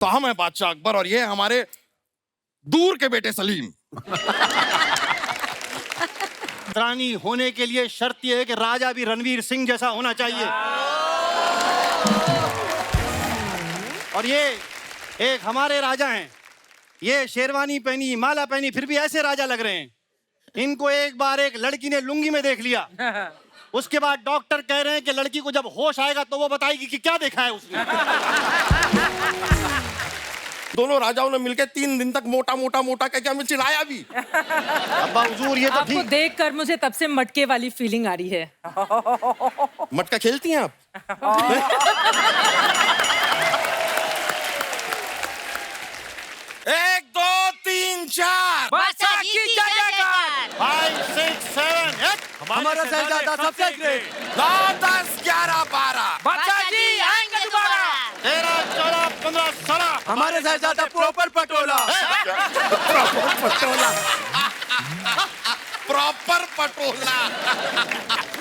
तो हम हैं बादशाह अकबर और ये हमारे दूर के बेटे सलीम। रानी होने के लिए शर्त यह है कि राजा भी रणवीर सिंह जैसा होना चाहिए। और ये एक हमारे राजा हैं, ये शेरवानी पहनी, माला पहनी, फिर भी ऐसे राजा लग रहे हैं। इनको एक बार एक लड़की ने लुंगी में देख लिया, उसके बाद डॉक्टर कह रहे हैं कि लड़की को जब होश आएगा तो वो बताएगी कि क्या देखा है उसने। दोनों राजाओं ने मिलकर 3 दिन तक मोटा मोटा मोटा कह के हमें चिढ़ाया भी। अब्बा हुजूर ये तो आपको ठीक। देखकर मुझे तब से मटके वाली फीलिंग आ रही है। मटका खेलती हैं आप? 1 2 3 4 बादशाह जी की जयकार। 5 6 7 8 हमारा शहजादा सबसे ग्रेट। 9 10 11 12 बादशाह जी आएंगे दोबारा। 13 14 15 16 हमारे शहजादा प्रॉपर पटोला। प्रॉपर पटोला।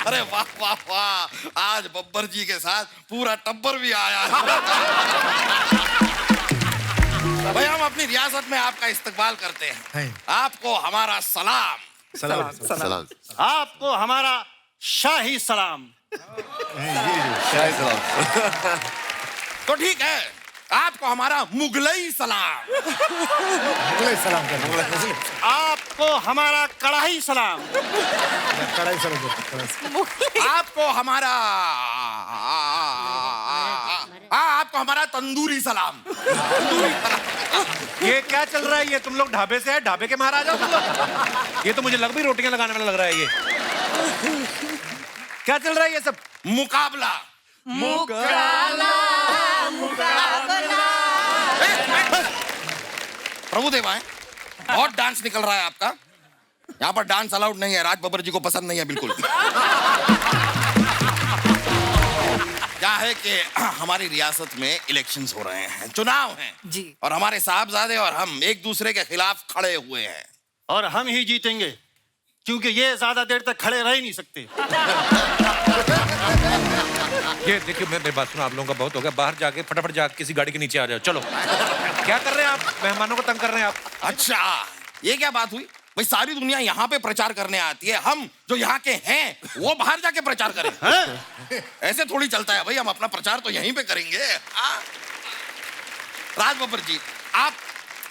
अरे वाह वाह वाह, आज बब्बर जी के साथ पूरा टब्बर भी आया है। भाई हम अपनी रियासत में आपका इस्तकबाल करते हैं। आपको हमारा सलाम। सलाम। सलाम। आपको हमारा शाही सलाम। तो ठीक है, आपको हमारा मुगलई सलाम। सलाम आपको हमारा कड़ाही सलाम। आपको हमारा आपको हमारा तंदूरी सलाम। ये क्या चल रहा है? ये तुम लोग ढाबे से है, ढाबे के महाराजा हो तुम लोग? ये तो मुझे लग भी रोटियां लगाने वाला लग रहा है। ये क्या चल रहा है ये सब? मुकाबला। प्रभुदेव आए, बहुत डांस निकल रहा है आपका। यहाँ पर डांस अलाउड नहीं है, राज बब्बर जी को पसंद नहीं है बिल्कुल। क्या है कि हमारी रियासत में इलेक्शंस हो रहे हैं, चुनाव हैं जी। और हमारे साहबजादे और हम एक दूसरे के खिलाफ खड़े हुए हैं। और हम ही जीतेंगे, क्योंकि ये ज्यादा देर तक खड़े रह ही नहीं सकते। ये देखिए, मेरी बात सुनो, आप लोगों का बहुत हो गया। बाहर जाके फटाफट जाके किसी गाड़ी के नीचे आ जाओ। चलो। क्या कर रहे हैं आप? मेहमानों को तंग कर रहे हैं आप। अच्छा, ये क्या बात हुई भाई? सारी दुनिया यहाँ पे प्रचार करने आती है, हम जो यहाँ के हैं वो बाहर जाके प्रचार करें? ऐसे थोड़ी चलता है भाई, हम अपना प्रचार तो यहीं पे करेंगे। राज बब्बर जी, आप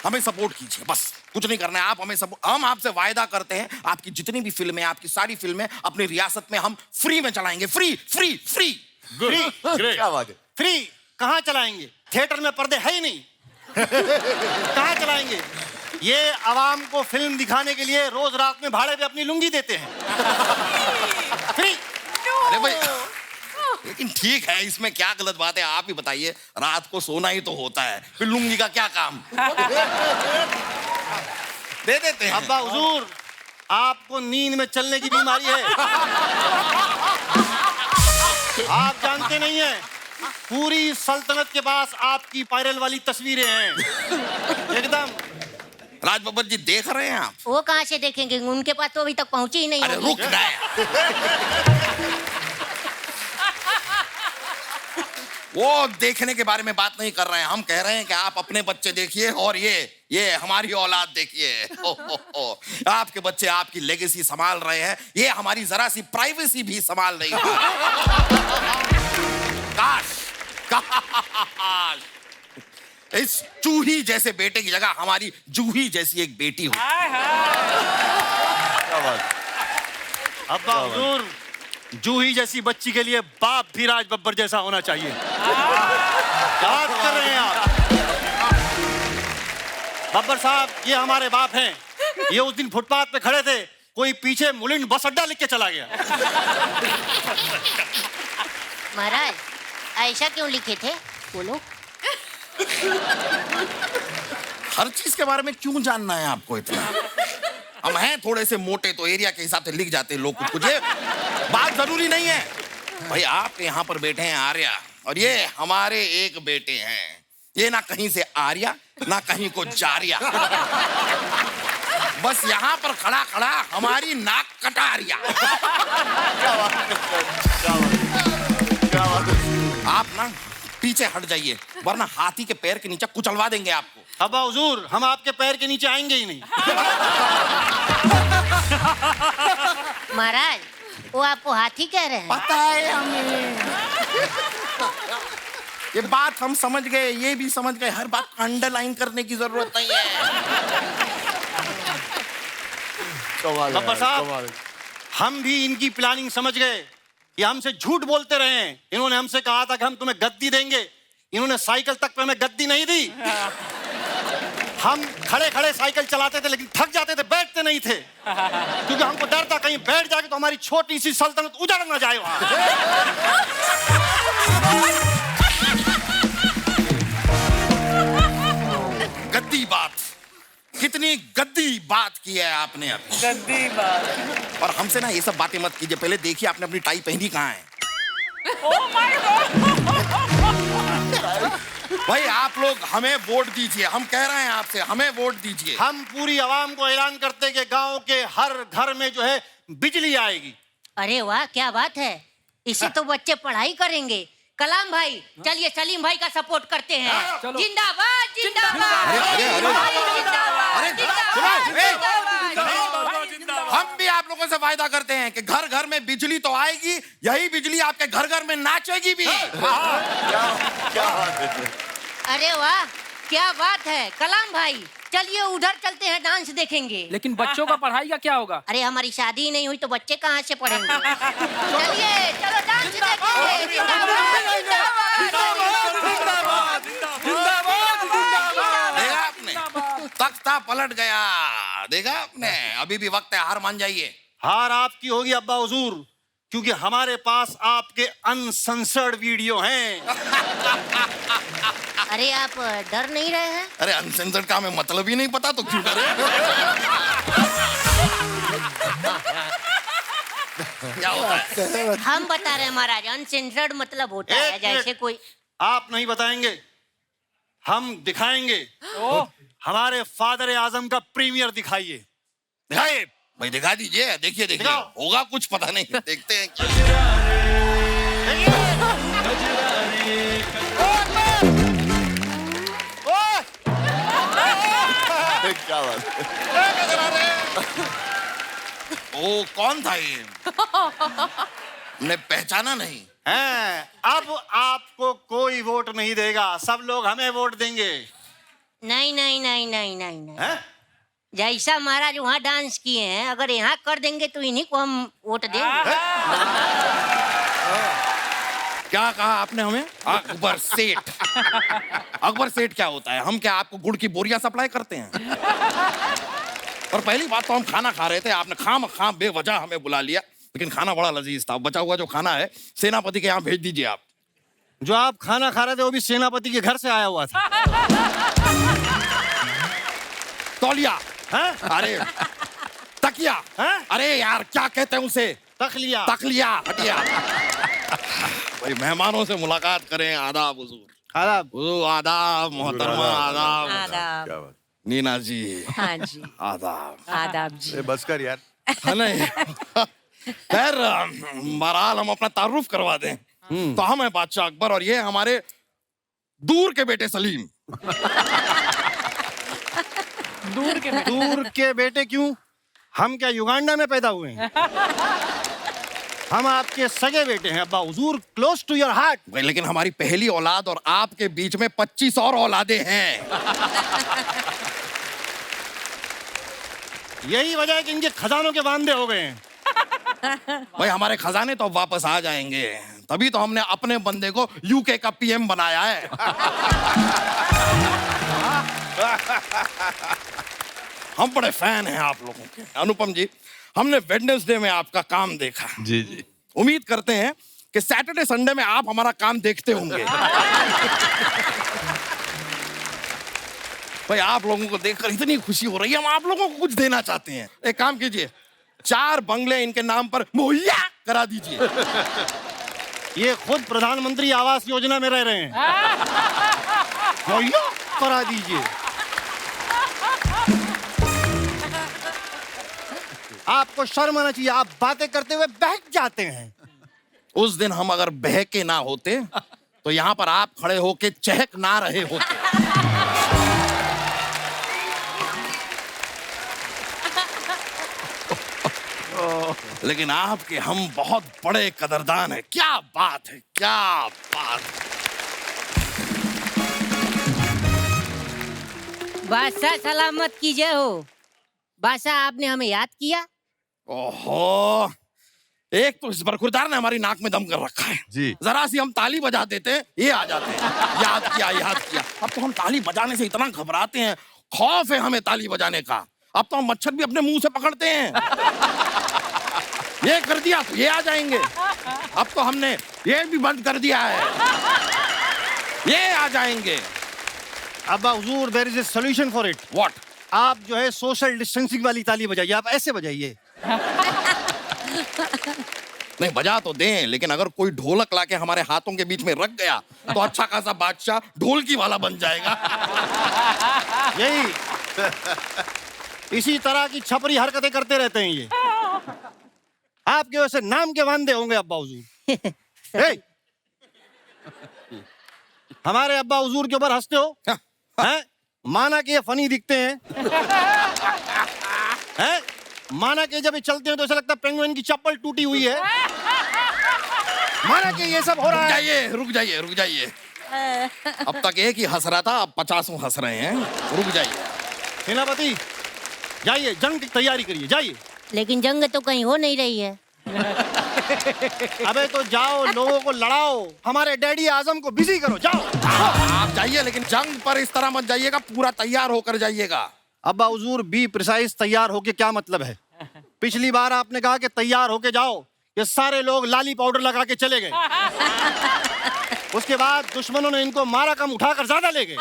हमें सपोर्ट कीजिए, बस कुछ नहीं करना है। आप हमें हम आपसे वायदा करते हैं, आपकी जितनी भी फिल्में, आपकी सारी फिल्में अपनी रियासत में हम फ्री में चलाएंगे। Free free free. फ्री? क्या बात है? फ्री कहाँ चलाएंगे? थिएटर में पर्दे है ही नहीं। कहाँ चलाएंगे? ये आवाम को फिल्म दिखाने के लिए रोज रात में भाड़े पे अपनी लुंगी देते हैं। फ्री। अरे भाई, लेकिन ठीक है, इसमें क्या गलत बात है? आप ही बताइए, रात को सोना ही तो होता है, फिर लुंगी का क्या काम? दे देते हैं। अब्बा हुजूर, आपको नींद में चलने की बीमारी है। आप जानते नहीं हैं, पूरी सल्तनत के पास आपकी वायरल वाली तस्वीरें हैं एकदम। राज बब्बर जी देख रहे हैं आप? वो कहाँ से देखेंगे? उनके पास तो अभी तक पहुंची ही नहीं अरे होगी। रुक गए। वो देखने के बारे में बात नहीं कर रहे हैं, हम कह रहे हैं कि आप अपने बच्चे देखिए और ये हमारी औलाद देखिए। आपके बच्चे आपकी लेगेसी संभाल रहे हैं, ये हमारी जरा सी प्राइवेसी भी संभाल नहीं पा रहे। काश काश इस चूही जैसे बेटे की जगह हमारी जूही जैसी एक बेटी हो। अब्बा हुजूर, जूही जैसी बच्ची के लिए बाप भी राज बब्बर जैसा होना चाहिए। क्या बात कर रहे हैं आप? बब्बर साहब, ये हमारे बाप हैं। ये उस दिन फुटपाथ पे खड़े थे, कोई पीछे मुलिंड बस अड्डा लिख के चला गया। महाराज, ऐसा क्यों लिखे थे? बोलो। हर चीज के बारे में क्यों जानना है आपको इतना? हम हैं थोड़े से मोटे, तो एरिया के हिसाब से लिख जाते हैं लोग कुछ कुछ। ये बात जरूरी नहीं है भाई। आप यहाँ पर बैठे हैं आर्या, और ये हमारे एक बेटे हैं। ये ना कहीं से आर्या, ना कहीं को जारिया, बस यहाँ पर खड़ा खड़ा हमारी नाक कटारिया। आप ना पीछे हट जाइए, वरना हाथी के पैर के नीचे कुचलवा देंगे आपको। अब्बा हुजूर, हम आपके पैर के नीचे आएंगे ही नहीं। महाराज, वो आपको हाथी कह रहे हैं। पता है हमें। ये बात हम समझ गए, ये भी समझ गए, हर बात को अंडरलाइन करने की जरूरत नहीं है। गब्बर साहब, हम भी इनकी प्लानिंग समझ गए। ये हमसे झूठ बोलते रहे हैं। इन्होंने हमसे कहा था कि हम तुम्हें गद्दी देंगे, इन्होंने साइकिल तक पे हमें गद्दी नहीं दी। हम खड़े खड़े साइकिल चलाते थे, लेकिन थक जाते थे, बैठते नहीं थे, क्योंकि हमको डर था कहीं बैठ जाके तो हमारी छोटी सी सल्तनत उजड़ ना जाए वहां। गद्दी बात, कितनी गद्दी बात की है आपने अभी। गद्दी बात। और हमसे ना ये सब बातें मत कीजिए, पहले देखिए आपने अपनी टाई पहनी कहाँ है। भाई आप लोग हमें वोट दीजिए, हम कह रहे हैं आपसे, हमें वोट दीजिए। हम पूरी आवाम को ऐलान करते हैं कि गांव के हर घर में जो है बिजली आएगी। अरे वाह, क्या बात है। इससे तो बच्चे पढ़ाई करेंगे। कलाम भाई, चलिए सलीम भाई का सपोर्ट करते हैं। जिंदाबाद जिंदाबाद। हम भी आप लोगों से वायदा करते हैं कि घर घर में बिजली तो आएगी, यही बिजली आपके घर घर में नाचेगी भी। अरे वाह, क्या बात है। कलाम भाई, चलिए उधर चलते हैं, डांस देखेंगे। लेकिन बच्चों का पढ़ाई का क्या होगा? अरे हमारी शादी ही नहीं हुई तो बच्चे कहाँ से पढ़ेंगे। चलिए चलो डांस देखेंगे। देखा आपने, तख्ता पलट गया। देखा आपने, अभी भी वक्त है, हार मान जाइए। हार आपकी होगी अब्बा हुजूर, क्योंकि हमारे पास आपके अनसेंसर्ड वीडियो हैं। अरे आप डर नहीं रहे हैं? अरे अनसेंसर्ड का हमें मतलब ही नहीं पता तो क्यों डरे। क्या होता है? हम बता रहे हैं महाराज, अनसेंसर्ड मतलब होता है जैसे कोई। आप नहीं बताएंगे, हम दिखाएंगे। हमारे फादर आजम का प्रीमियर दिखाइए। दिखाइए भाई, दिखा दीजिए। देखिए देखिए, दिखाओ। होगा कुछ पता नहीं, देखते हैं। क्या बात है? ओ कौन था ये? हमने पहचाना नहीं। हैं, अब आपको कोई वोट नहीं देगा, सब लोग हमें वोट देंगे। नहीं नहीं नहीं नहीं नहीं नहीं। हैं? जैसा महाराज वहाँ डांस किए हैं, अगर यहाँ कर देंगे तो इन्हीं को हम वोट देंगे। क्या कहा आपने हमें? अकबर सेठ। अकबर सेठ क्या होता है? हम क्या आपको गुड़ की बोरियां सप्लाई करते हैं? और पहली बात तो हम खाना खा रहे थे, आपने खाम बेवजह हमें बुला लिया, लेकिन खाना बड़ा लजीज था। बचा हुआ जो खाना है सेनापति के यहाँ भेज दीजिए आप। जो आप खाना खा रहे थे वो भी सेनापति के घर से आया हुआ था। तौलिया, हैं? अरे तकिया, हैं? अरे यार क्या कहते हैं उसे? तखलिया। तकलिया, हटिया। भाई मेहमानों से मुलाकात करें। आदाब हुजूर। आदाब। हुजूर आदाब, मोहतरमा आदाब। आदाब। क्या बात नीना जी हाँ जी, आदाब। आदाब जी। है? बस कर यार। है नहीं? खैर बहरहाल हम अपना तारुफ करवा दें। तो हम हैं बादशाह अकबर और ये हमारे दूर के बेटे सलीम। दूर के बेटे क्यों? हम क्या युगांडा में पैदा हुए हैं? हम आपके सगे बेटे हैं अब्बा हुजूर, क्लोज टू योर हार्ट। भाई लेकिन हमारी पहली औलाद और आपके बीच में 25 और औलादें हैं। यही वजह है कि इनके खजानों के वांदे हो गए हैं। भाई हमारे खजाने तो अब वापस आ जाएंगे, तभी तो हमने अपने बंदे को यूके का पीएम बनाया है। हम बड़े फैन हैं आप लोगों के। अनुपम जी, हमने वेडनेसडे में आपका काम देखा। जी जी। उम्मीद करते हैं कि सैटरडे संडे में आप हमारा काम देखते होंगे। भाई आप लोगों को देखकर इतनी खुशी हो रही है, हम आप लोगों को कुछ देना चाहते हैं। एक काम कीजिए, 4 बंगले इनके नाम पर मुहैया करा दीजिए। ये खुद प्रधानमंत्री आवास योजना में रह रहे हैं। मुहैया करा दीजिए। आपको शर्म आना चाहिए, आप बातें करते हुए बहक जाते हैं। उस दिन हम अगर बहके ना होते तो तो यहाँ पर आप खड़े होके चहक ना रहे होते। लेकिन आपके हम बहुत बड़े कदरदान हैं। क्या बात है, क्या बात है। बादशाह सलामत कीजिए हो। बादशाह आपने हमें याद किया। ओहो, एक तो इस बरखुरदार ने हमारी नाक में दम कर रखा है जी। जरा सी हम ताली बजा देते हैं, ये आ जाते हैं याद किया याद किया। अब तो हम ताली बजाने से इतना घबराते हैं, खौफ है हमें ताली बजाने का। अब तो हम मच्छर भी अपने मुंह से पकड़ते हैं। ये कर दिया तो ये आ जाएंगे। अब तो हमने ये भी बंद कर दिया है, ये आ जाएंगे। अब्बा हुजूर, there is a solution for it. What? आप जो है सोशल डिस्टेंसिंग वाली ताली बजाइए, आप ऐसे बजाइए। नहीं, बजा तो दें, लेकिन अगर कोई ढोलक लाके हमारे हाथों के बीच में रख गया तो अच्छा खासा बादशाह ढोलकी वाला बन जाएगा। यही इसी तरह की छपरी हरकतें करते रहते हैं ये। आपके वैसे नाम के वांदे होंगे अब्बा हुजूर। ए! हमारे अब्बा हुजूर के ऊपर हंसते हो हैं? माना कि ये फनी दिखते हैं, हैं? माना कि जब ये चलते हैं तो ऐसा लगता है पेंगुइन की चप्पल टूटी हुई है। माना कि ये सब हो रहा है। रुक जाइए रुक जाइए। अब तक एक ही हंस रहा था, अब 50 हंस रहे हैं। रुक जाइए। सेनापति, जाइए जंग की तैयारी करिए, जाइए। लेकिन जंग तो कहीं हो नहीं रही है। अबे तो जाओ, लोगों को लड़ाओ, हमारे डैडी आजम को बिजी करो, जाओ। आप जाइए, लेकिन जंग पर इस तरह मत जाइएगा, पूरा तैयार होकर जाइएगा। अब्बा हुजूर, बी प्रिसाइज तैयार होके क्या मतलब है? पिछली बार आपने कहा कि तैयार होके जाओ, ये सारे लोग लाली पाउडर लगा के चले गए। उसके बाद दुश्मनों ने इनको मारा कम, उठाकर ज्यादा ले गए।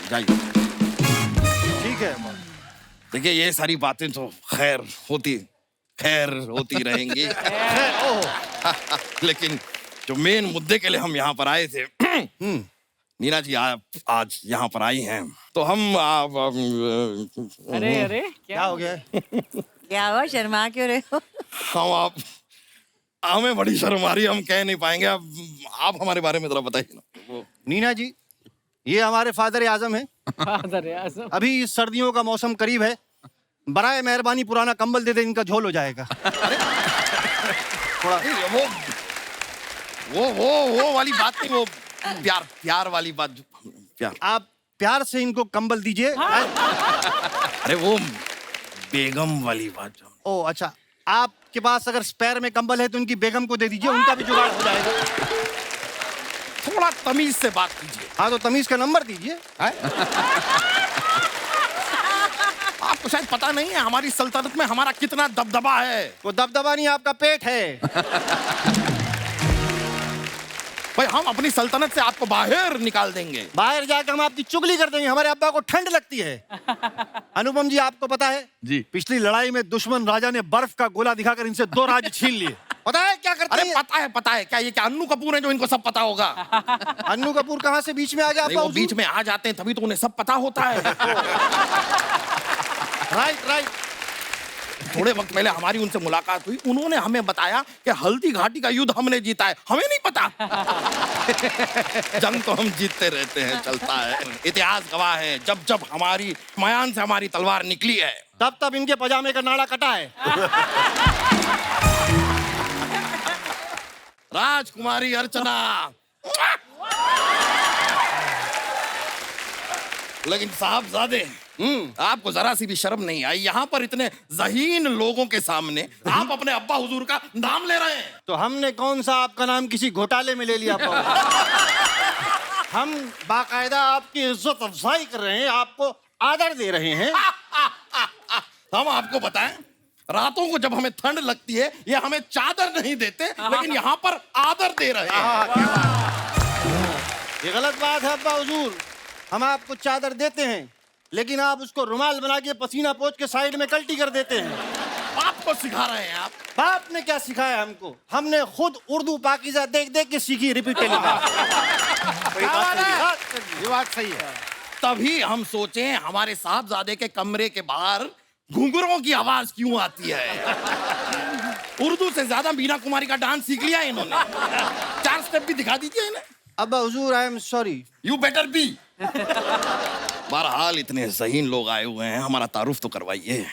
जाइए। ठीक है। देखिए, ये सारी बातें तो खैर होती रहेंगी। लेकिन जो मेन मुद्दे के लिए हम यहाँ पर आए थे, नीना जी आप आज यहाँ पर आई हैं, तो हम अरे अरे क्या हो गया? क्या हुआ, शर्मा क्यों रहे हो? हमें बड़ी शर्म आ रही है, हम कह नहीं पाएंगे। अब आप हमारे बारे में जरा बताइए ना। नीना जी, ये हमारे फादर आजम हैं। फादर आजम। अभी सर्दियों का मौसम करीब है, बराए मेहरबानी पुराना कंबल दे दे, इनका झोल हो जाएगा। थोड़ा वो वाली बात नहीं, वो प्यार वाली बात। प्यार, आप प्यार से इनको कंबल दीजिए। अरे वो बेगम वाली बात। ओ अच्छा, आपके पास अगर स्पेयर में कंबल है तो इनकी बेगम को दे दीजिए, उनका भी जुगाड़ हो जाएगा। थोड़ा तमीज से बात कीजिए। हाँ, तो तमीज का नंबर दीजिए। आपको शायद पता नहीं है हमारी सल्तनत में हमारा कितना दबदबा है। वो दबदबा नहीं, आपका पेट है। भाई, हम अपनी सल्तनत से आपको बाहर निकाल देंगे। बाहर जाकर हम आपकी चुगली कर देंगे, हमारे अब्बा को ठंड लगती है। अनुपम जी, आपको पता है जी। पिछली लड़ाई में दुश्मन राजा ने बर्फ का गोला दिखाकर इनसे 2 राज्य छीन लिए। पता है क्या करते अरे हैं? पता है क्या? ये क्या अन्नू कपूर है जो इनको सब पता होगा? अन्नू कपूर कहाँ से बीच में आ गया? नहीं, वो बीच में आ जाते हैं तभी तो उन्हें सब पता होता है। राइट। थोड़े वक्त पहले हमारी उनसे मुलाकात हुई, उन्होंने हमें बताया कि हल्दी घाटी का युद्ध हमने जीता है। हमें नहीं पता। जंग तो हम जीतते रहते हैं, चलता है। इतिहास गवाह है, जब हमारी मयान से हमारी तलवार निकली है, तब इनके पजामे का नाड़ा कटा है। राजकुमारी अर्चना। लेकिन साहबजादे, आपको जरा सी भी शर्म नहीं आई? यहाँ पर इतने ज़हीन लोगों के सामने आप अपने अब्बा हुजूर का नाम ले रहे हैं। तो हमने कौन सा आपका नाम किसी घोटाले में ले लिया? हम बाकायदा आपकी इज्जत अफजाई कर रहे हैं, आपको आदर दे रहे हैं। हम आपको बताएं, रातों को जब हमें ठंड लगती है, ये हमें चादर नहीं देते, लेकिन यहाँ पर आदर दे रहे हैं। ये गलत बात है अब्बा हुजूर। हम आपको चादर देते हैं, लेकिन आप उसको रुमाल बना के पसीना पोंछ के साइड में कल्टी कर देते हैं। बाप को सिखा रहे हैं आप? बाप ने क्या सिखाया हमको? हमने खुद उर्दू पाकीज़ा देख देख के सीखी, रिपीट टेलीग्राम। ये बात सही है। तभी हम सोचे हमारे साहबजादे के कमरे के बाहर घुंघरों की आवाज क्यों आती है। उर्दू से ज्यादा मीना कुमारी का डांस सीख लिया है इन्होंने। 4 स्टेप भी दिखा दीजिए इन्हें। अब्बा हुजूर आई am sorry. You better be. बहरहाल इतने ज़हीन लोग आए हुए हैं, हमारा तारुफ तो करवाइए।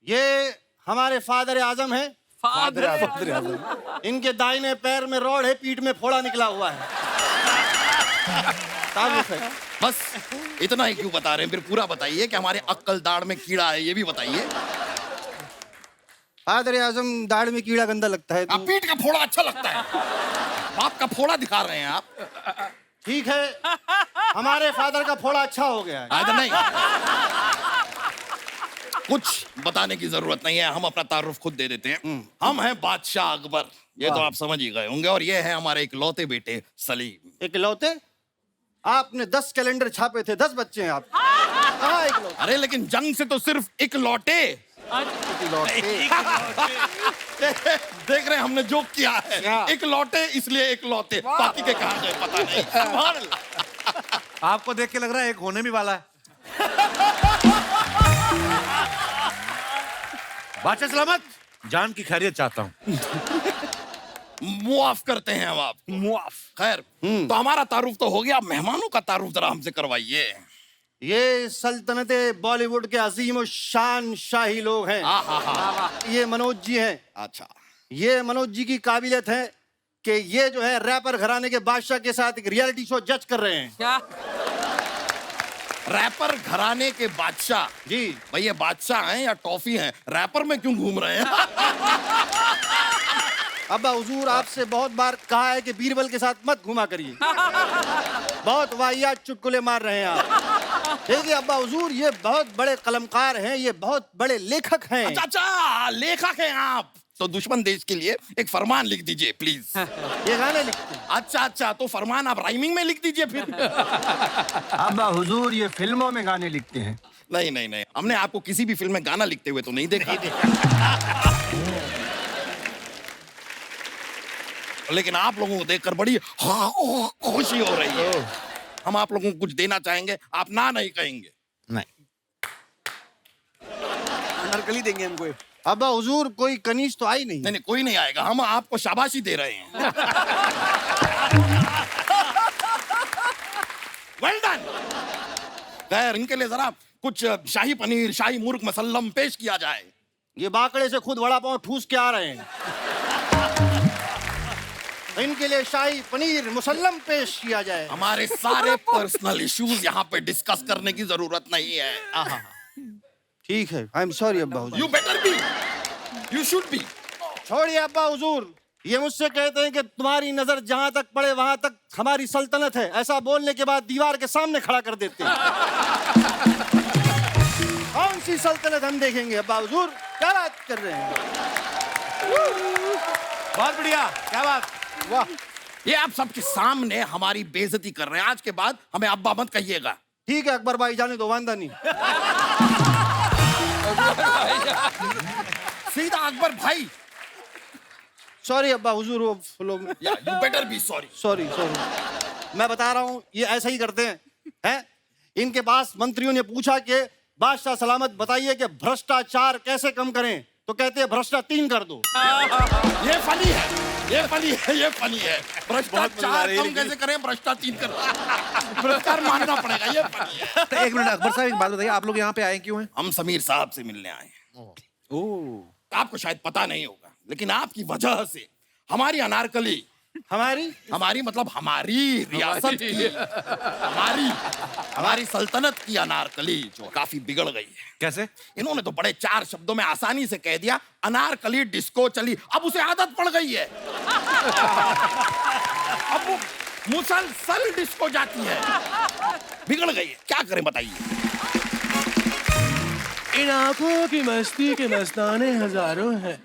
ये हमारे फादर आजम है। फादर आजम। इनके दाहिने पैर में रॉड है, पीठ में फोड़ा निकला हुआ है। तारुफ है। बस इतना ही क्यों बता रहे हैं, फिर पूरा बताइए कि हमारे अक्कल दाढ़ में कीड़ा है, ये भी बताइए। फादर आजम दाढ़ में कीड़ा गंदा लगता है। आप पीठ का फोड़ा अच्छा लगता है, बाप का फोड़ा दिखा रहे हैं आप। ठीक है, हमारे फादर का फोड़ा अच्छा हो गया है। आदर नहीं, कुछ बताने की जरूरत नहीं है, हम अपना तारुफ खुद दे देते हैं। हम हैं बादशाह अकबर, ये तो आप समझ ही गए होंगे, और ये है हमारे इकलौते बेटे सलीम। इकलौते? आपने 10 कैलेंडर छापे थे, 10 बच्चे हैं आप। कहाँ इकलौते? अरे लेकिन जंग से तो सिर्फ इकलौटे। देख रहे हैं हमने जोक किया है, इकलौटे इसलिए इकलौते, बाकी के कहाँ गए पता नहीं। सुभान अल्लाह। आपको देख के लग रहा है एक होने भी वाला है। बादशाह सलामत, जान की खैरियत चाहता हूँ। मुआफ करते हैं हम आपको। मुआफ। खैर, तो हमारा तारुफ तो हो गया, मेहमानों का तारुफ जरा हमसे करवाइए। ये सल्तनते बॉलीवुड के अजीम और शान शाही लोग हैं। ये मनोज जी हैं। अच्छा, ये मनोज जी की काबिलियत है कि ये जो है रैपर घराने के बादशाह के साथ एक रियलिटी शो जज कर रहे हैं। क्या? रैपर घराने के बादशाह? जी। भाई ये बादशाह हैं या टॉफी हैं? रैपर में क्यों घूम रहे हैं? अब्बा हुजूर, आपसे बहुत बार कहा है कि बीरबल के साथ मत घुमा करिए। बहुत वाहियात चुटकुले मार रहे हैं आप। देखिए अब्बा हुजूर, ये बहुत बड़े कलमकार हैं, ये बहुत बड़े लेखक हैं। अच्छा अच्छा, लेखक हैं आप, तो दुश्मन देश के लिए एक फरमान लिख दीजिए प्लीज। ये गाने लिखते हैं। अच्छा अच्छा, तो फरमान आप राइमिंग में लिख दीजिए फिर। अब्बा हुजूर, ये फिल्मों में गाने लिखते हैं। नहीं नहीं नहीं, हमने आपको किसी भी फिल्म में गाना लिखते हुए तो नहीं देखा। लेकिन आप लोगों को देखकर बड़ी खुशी हो रही है। हम आप लोगों को कुछ देना चाहेंगे, आप ना नहीं कहेंगे। नहीं, अनारकली देंगे हमको। अब्बा हुजूर, कोई कनीज तो आई नहीं। नहीं नहीं, कोई नहीं आएगा, हम आपको शाबाशी दे रहे हैं। Well done. खैर, इनके लिए जरा कुछ शाही पनीर, शाही मुर्ग मसल्लम पेश किया जाए। ये बाकड़े से खुद वड़ा पाव ठूस के आ रहे हैं। इनके लिए शाही पनीर मुसल्लम पेश किया जाए। हमारे सारे पर्सनल इश्यूज यहाँ पे डिस्कस करने की जरूरत नहीं है। ठीक है, आई एम सॉरी अब्बा हुजूर। You better be, you should be. छोड़िए अब्बा हुजूर, ये मुझसे कहते हैं कि तुम्हारी नजर जहां तक पड़े वहां तक हमारी सल्तनत है। ऐसा बोलने के बाद दीवार के सामने खड़ा कर देते हैं। कौन सी सल्तनत हम देखेंगे अब्बा हुजूर? क्या बात कर रहे हैं? बहुत बढ़िया, क्या बात। वाह, ये आप सबके सामने हमारी बेइज्जती कर रहे हैं। आज के बाद हमें अब्बा मत कहिएगा। ठीक है अकबर भाई, जाने दो, वांदा नहीं। सीधा अकबर भाई। सॉरी अब्बा हुजूर, वो you better be sorry. Sorry sorry, मैं बता रहा हूँ, ये ऐसा ही करते हैं। इनके पास मंत्रियों ने पूछा कि बादशाह सलामत बताइए कि भ्रष्टाचार कैसे कम करें, तो कहते हैं भ्रष्टाचार 3 कर दो। ये फनी है, ये फनी है, ये फनी है। भ्रष्टाचार कम कैसे करें, भ्रष्टाचार 3 कर। भ्रष्टाचार मानना पड़ेगा, ये फनी है। तो एक मिनट अकबर साहब, एक बात बताइए, आप लोग यहाँ पे आए क्यों हैं? हम समीर साहब से मिलने आए हैं। आपको शायद पता नहीं होगा, लेकिन आपकी वजह से हमारी अनारकली, हमारी मतलब हमारी रियासत की, हमारी सल्तनत की अनारकली जो काफी बिगड़ गई है। कैसे? इन्होंने तो बड़े 4 शब्दों में आसानी से कह दिया, अनारकली डिस्को चली। अब उसे आदत पड़ गई है। अब वो मुसलसल डिस्को जाती है। बिगड़ गई है, क्या करें बताइए। इन आंखों की मस्ती के मस्ताने हजारों हैं,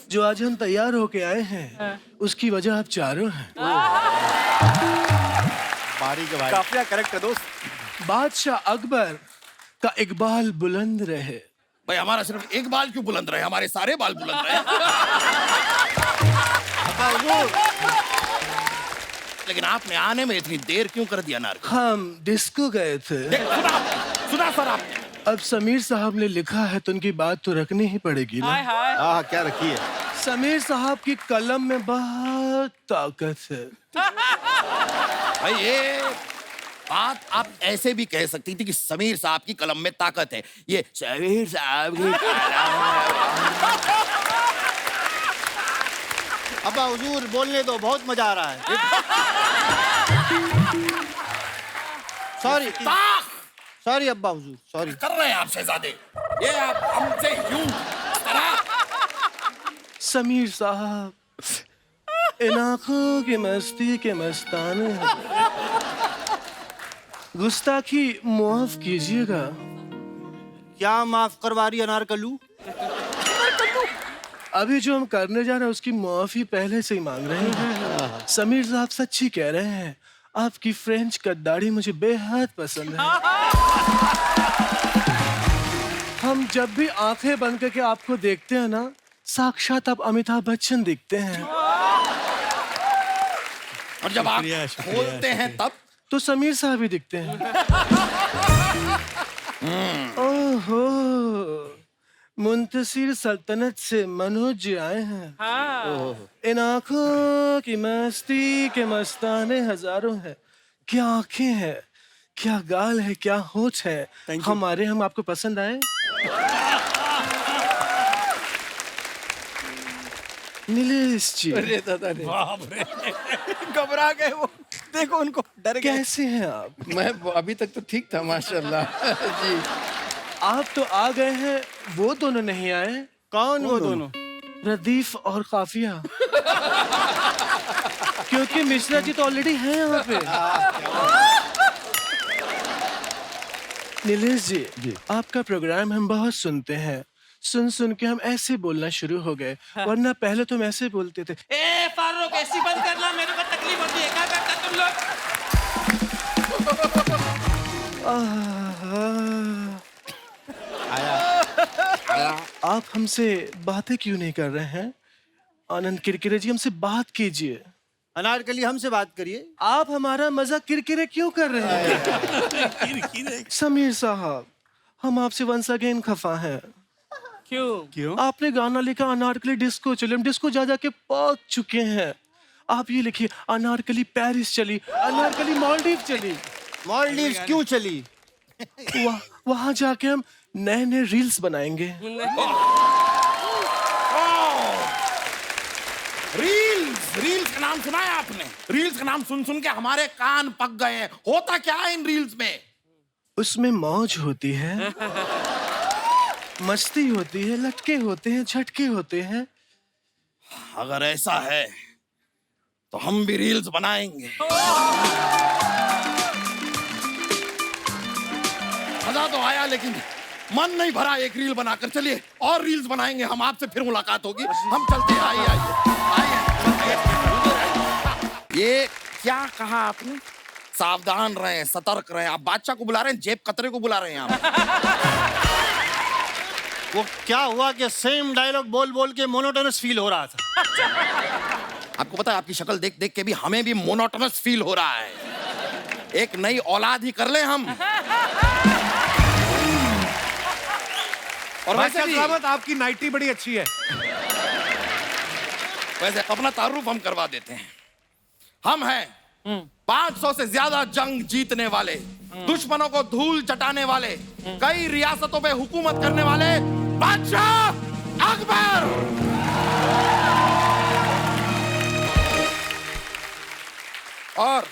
जो आज हम तैयार होके आए हैं, उसकी वजह आप चारों हैं। काफिया करेक्ट है दोस्त। बादशाह अकबर का इकबाल बुलंद रहे। भाई हमारा सिर्फ एक बाल क्यों बुलंद रहे, हमारे सारे बाल बुलंद रहे। लेकिन आपने आने में इतनी देर क्यों कर दिया नार? हम डिस्को गए थे। सुना सर आपने? अब समीर साहब ने लिखा है तो उनकी बात तो रखनी ही पड़ेगी ना। हाय हाय। हाँ, क्या रखी है? समीर साहब की कलम में बहुत ताकत है। भाई ये बात आप ऐसे भी कह सकती थी कि समीर साहब की कलम में ताकत है। ये समीर साहब की कलम में। अब्बा हुजूर बोलने दो, बहुत मजा आ रहा है। सॉरी सॉरी अब्बा हुजूर, सॉरी। कर रहे हैं आप शहजादे, ये आप हमसे यूं समीर साहब, इन आंखों की मस्ती के मस्ताने गुस्ताखी माफ कीजिएगा। क्या माफ करवा रही अनारकलू? अभी जो हम करने जा रहे हैं उसकी माफी पहले से ही मांग रहे हैं। समीर साहब सच्ची कह रहे हैं, आपकी फ्रेंच कट दाढ़ी मुझे बेहद पसंद है। हम जब भी आंखें बंद करके आपको देखते हैं ना, साक्षात आप अमिताभ बच्चन दिखते हैं। और जब आप खोलते हैं तब तो समीर साहब ही दिखते हैं। ओहो, मुंतसिर सल्तनत से मनोज जी आए हैं। इन आंखों की मस्ती के मस्ताने हजारों हैं। क्या आंखें हैं, क्या गाल है, क्या होठ है। हमारे हम आपको पसंद आए? नीलेश जी, घबरा गए वो, देखो उनको, डर गए। कैसे हैं आप? मैं अभी तक तो ठीक था माशाल्लाह जी। आप तो आ गए हैं, वो दोनों नहीं आए। कौन वो दोनों? रदीफ और काफिया। क्योंकि मिश्रा जी तो ऑलरेडी हैं यहाँ पे। नीलेश जी, आपका प्रोग्राम हम बहुत सुनते हैं। सुन सुन के हम ऐसे बोलना शुरू हो गए, वरना पहले तुम ऐसे बोलते थे। ए फारूक, ऐसी बंद करना, मेरे को तकलीफ होती है। क्या करता तुम लोग? आप हमसे बातें क्यों नहीं कर रहे हैं? आनंद किरकिरे जी, हमसे बात कीजिए। अनारकली, हमसे बात करिए। आप हमारा मजाक किरकिरे क्यों कर रहे हैं? समीर साहब, हम आपसे वंस अगेन खफा हैं। क्यों? आपने गाना लिखा अनारकली डिस्को चले, हम डिस्को जा जाके पक चुके हैं। आप ये लिखिए अनारकली पेरिस चली, अनारकली मालदीव चली। मालदीव्स क्यों चली? वहां जाके हम नए नए रील्स बनाएंगे। रील्स का नाम सुना है आपने? रील्स का नाम सुन सुन के हमारे कान पक गए हैं। होता क्या है इन रील्स में? उसमें मौज होती है, मस्ती होती है, लटके होते हैं, झटके होते हैं। अगर ऐसा है तो हम भी रील्स बनाएंगे। मजा तो आया लेकिन मन नहीं भरा एक रील बनाकर। चलिए और रील्स बनाएंगे हम, आपसे फिर मुलाकात होगी। हम चलते हैं, आइए आइए आइए। ये क्या कहा आपने? सावधान रहें, सतर्क रहें। आप बादशाह को बुला रहे हैं, जेब कतरे को बुला रहे हैं आप। वो क्या हुआ कि सेम डायलॉग बोल बोल के मोनोटोनस फील हो रहा था। आपको पता है, आपकी शक्ल देख देख के भी हमें भी मोनोटोनस फील हो रहा है। एक नई औलाद ही कर ले हम। और वैसे भी आपकी नाइटी बड़ी अच्छी है। वैसे अपना तारुफ हम करवा देते हैं। हम हैं 500 से ज्यादा जंग जीतने वाले, दुश्मनों को धूल चटाने वाले, कई रियासतों पे हुकूमत करने वाले बादशाह अकबर। और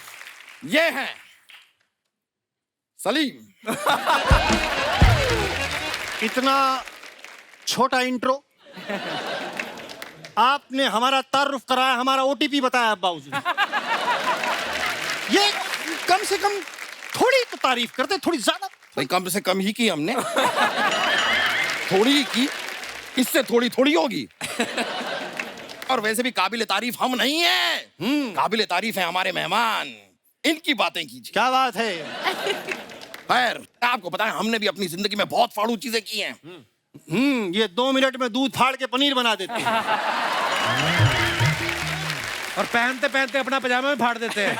ये हैं सलीम। इतना छोटा इंट्रो आपने हमारा तारुफ कराया, हमारा ओटीपी बताया अब्बा हुजूर। ये कम से कम थोड़ी तो तारीफ करते, थोड़ी ज्यादा। भाई कम से कम ही की हमने। थोड़ी ही की, इससे थोड़ी थोड़ी होगी। और वैसे भी काबिल तारीफ हम नहीं हैं। काबिल तारीफ है हमारे मेहमान। इनकी बातें कीजिए। क्या बात है? खैर, आपको पता है हमने भी अपनी जिंदगी में बहुत फाड़ू चीजें की हैं। ये 2 मिनट में दूध फाड़ के पनीर बना देते हैं। और पहनते पहनते अपना पजामा में फाड़ देते हैं।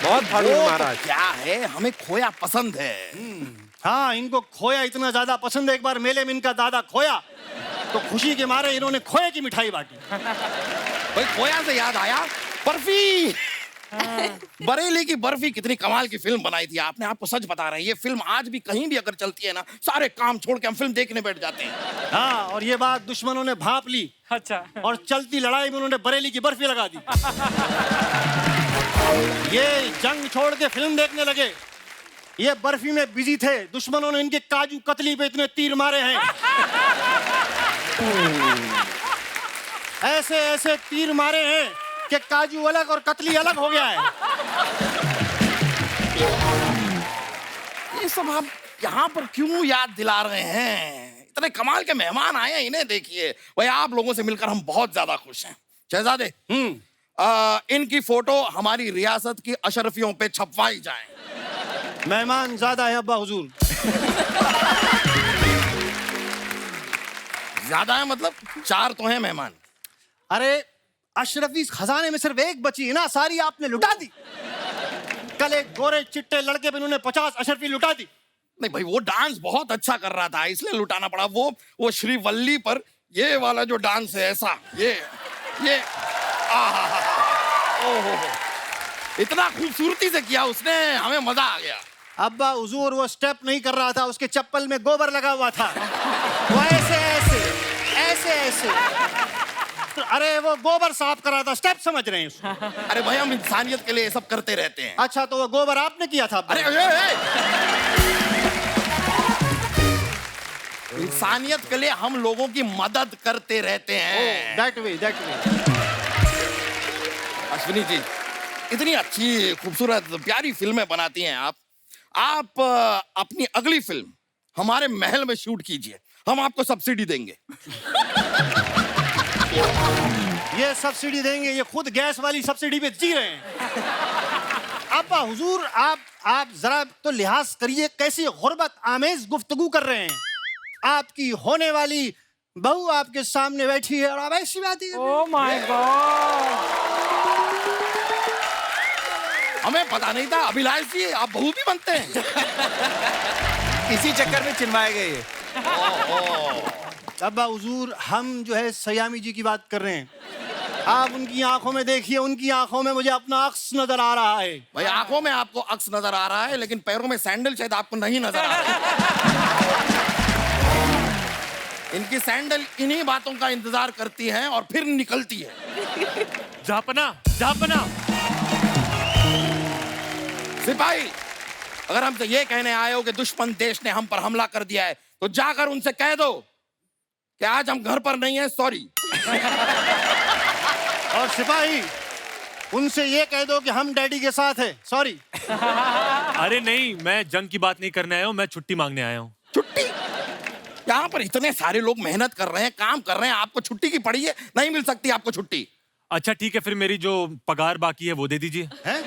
बहुत फाड़ू वो महाराज। तो क्या है, हमें खोया पसंद है। हाँ, इनको खोया इतना ज्यादा पसंद है। एक बार मेले में इनका दादा खोया तो खुशी के मारे इन्होंने खोए की मिठाई बांटी। भाई खोया से याद आया, बर्फी। बरेली की बर्फी कितनी कमाल की फिल्म बनाई थी आपने। आपको सच बता रहे हैं, ये फिल्म आज भी कहीं भी अगर चलती है ना, सारे काम छोड़ के हम फिल्म देखने बैठ जाते हैं। हाँ, और ये बात दुश्मनों ने भांप ली। अच्छा। और चलती लड़ाई में उन्होंने बरेली की बर्फी लगा दी। ये जंग छोड़ के फिल्म देखने लगे, ये बर्फी में बिजी थे। दुश्मनों ने इनके काजू कतली पे इतने तीर मारे हैं, ऐसे ऐसे तीर मारे हैं कि काजू अलग और कतली अलग हो गया है। ये सब आप यहाँ पर क्यों याद दिला रहे हैं? इतने कमाल के मेहमान आए हैं, इन्हें देखिए। भाई आप लोगों से मिलकर हम बहुत ज्यादा खुश हैं। शहजादे, इनकी फोटो हमारी रियासत की अशरफियों पे छपवाई जाए। मेहमान ज्यादा है अब्बा हुजूर। ज्यादा है मतलब 4 तो हैं मेहमान। अरे अशरफी खजाने में सिर्फ एक बची है ना, सारी आपने लुटा दी। कल एक गोरे चिट्टे लड़के पे इन्होंने 50 अशरफी लुटा दी। नहीं भाई, वो डांस बहुत अच्छा कर रहा था इसलिए लुटाना पड़ा। वो श्रीवल्ली पर ये वाला जो डांस है, ऐसा ये ओहो, इतना खूबसूरती से किया उसने, हमें मजा आ गया। अब्बा हुजूर वो स्टेप नहीं कर रहा था, उसके चप्पल में गोबर लगा हुआ था। वो ऐसे ऐसे ऐसे ऐसे, अरे वो गोबर साफ कर रहा था, स्टेप समझ रहे हैं उसको। अरे भाई हम इंसानियत के लिए ये सब करते रहते हैं। अच्छा, तो वो गोबर आपने किया था? अरे इंसानियत के लिए हम लोगों की मदद करते रहते हैं। That way. अश्विनी जी, इतनी अच्छी खूबसूरत प्यारी फिल्में बनाती हैं आप अपनी अगली फिल्म हमारे महल में शूट कीजिए, हम आपको सब्सिडी देंगे। ये सब्सिडी देंगे? ये खुद गैस वाली सब्सिडी पे जी रहे हैं। अब्बा हुजूर, आप जरा तो लिहाज करिए, कैसी गुर्बत आमेज गुफ्तगू कर रहे हैं। आपकी होने वाली बहू आपके सामने बैठी है और आप ऐसी बातें कर रहे हैं। Oh my God. हमें पता नहीं था अभिलाष जी आप बहू भी बनते हैं। इसी चक्कर में चिन्हवाए गए। अब्बा हुजूर, हम जो है सयामी जी की बात कर रहे हैं। आप उनकी आंखों में देखिए, उनकी आंखों में मुझे अपना अक्स नजर आ रहा है। भाई आंखों में आपको अक्स नजर आ रहा है, लेकिन पैरों में सैंडल शायद आपको नहीं नजर आ रहा। इनकी सैंडल इन्हीं बातों का इंतजार करती हैं और फिर निकलती है। जापना सिपाही, अगर हमसे ये कहने आए हो कि दुश्मन देश ने हम पर हमला कर दिया है, तो जाकर उनसे कह दो कि आज हम घर पर नहीं है, सॉरी। और सिपाही, उनसे ये कह दो कि हम डैडी के साथ हैं, सॉरी। अरे नहीं, मैं जंग की बात नहीं करने आया हूँ, मैं छुट्टी मांगने आया हूँ। छुट्टी? यहाँ पर इतने सारे लोग मेहनत कर रहे हैं, काम कर रहे हैं, आपको छुट्टी की पड़ी है? नहीं मिल सकती आपको छुट्टी। अच्छा ठीक है, फिर मेरी जो पगार बाकी है वो दे दीजिए। हैं?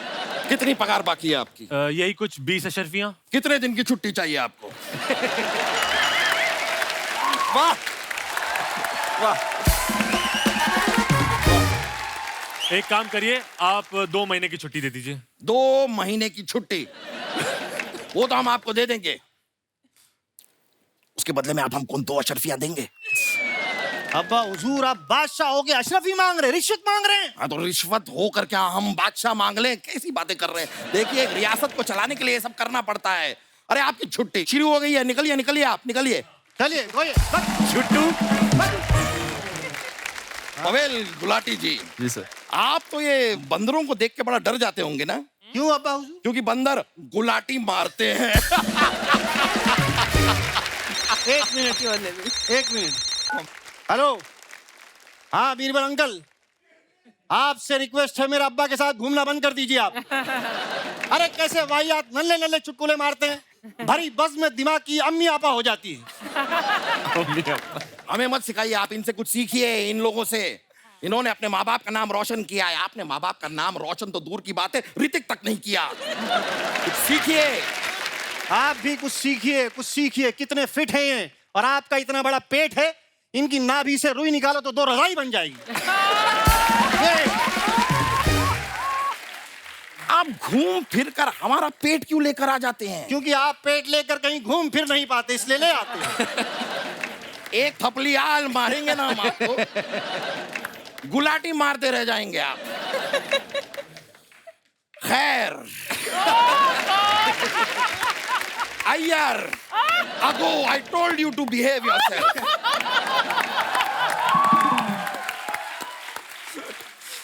कितनी पगार बाकी है आपकी? यही कुछ 20 अशरफियाँ। कितने दिन की छुट्टी चाहिए आपको? वाह वाह। एक काम करिए, आप 2 महीने की छुट्टी दे दीजिए। 2 महीने की छुट्टी? वो तो हम आपको दे देंगे, उसके बदले में आप हमको 2 अशरफियाँ देंगे। अब्बा हुजूर, आप बादशाह हो गए, अशरफी मांग रहे, रिश्वत मांग रहे हैं। हाँ तो रिश्वत होकर क्या हम बादशाह मांग लें? कैसी बातें कर रहे हैं? देखिए, एक रियासत को चलाने के लिए ये सब करना पड़ता है। अरे आपकी छुट्टी शुरू हो गई है, निकलिए निकलिए, आप निकलिए। चलिए छुट्टू पवेल गुलाटी जी सर। आप तो ये बंदरों को देख के बड़ा डर जाते होंगे ना? क्यों अब्बा हुजूर? क्योंकि बंदर गुलाटी मारते हैं। एक मिनट। हेलो, हाँ बीरबल अंकल, आपसे रिक्वेस्ट है, मेरे अब्बा के साथ घूमना बंद कर दीजिए आप। अरे कैसे वाहियात नल्ले नल्ले चुटकुले मारते हैं, भरी बस में दिमाग की अम्मी आपा हो जाती है। हमें मत सिखाइए, आप इनसे कुछ सीखिए, इन लोगों से। इन्होंने अपने माँ बाप का नाम रोशन किया है, आपने माँ बाप का नाम रोशन तो दूर की बात है, ऋतिक तक नहीं किया। कुछ सीखिए। आप भी कुछ सीखिए। कितने फिट हैं ये, और आपका इतना बड़ा पेट है, इनकी नाभि से रुई निकालो तो 2 रजाई बन जाएगी। आप घूम फिर कर हमारा पेट क्यों लेकर आ जाते हैं? क्योंकि आप पेट लेकर कहीं घूम फिर नहीं पाते, इसलिए ले आते हैं। एक थपलियाल मारेंगे ना हम आपको, गुलाटी मारते रह जाएंगे आप। खैर, Iyer, ago, I told you to behave yourself.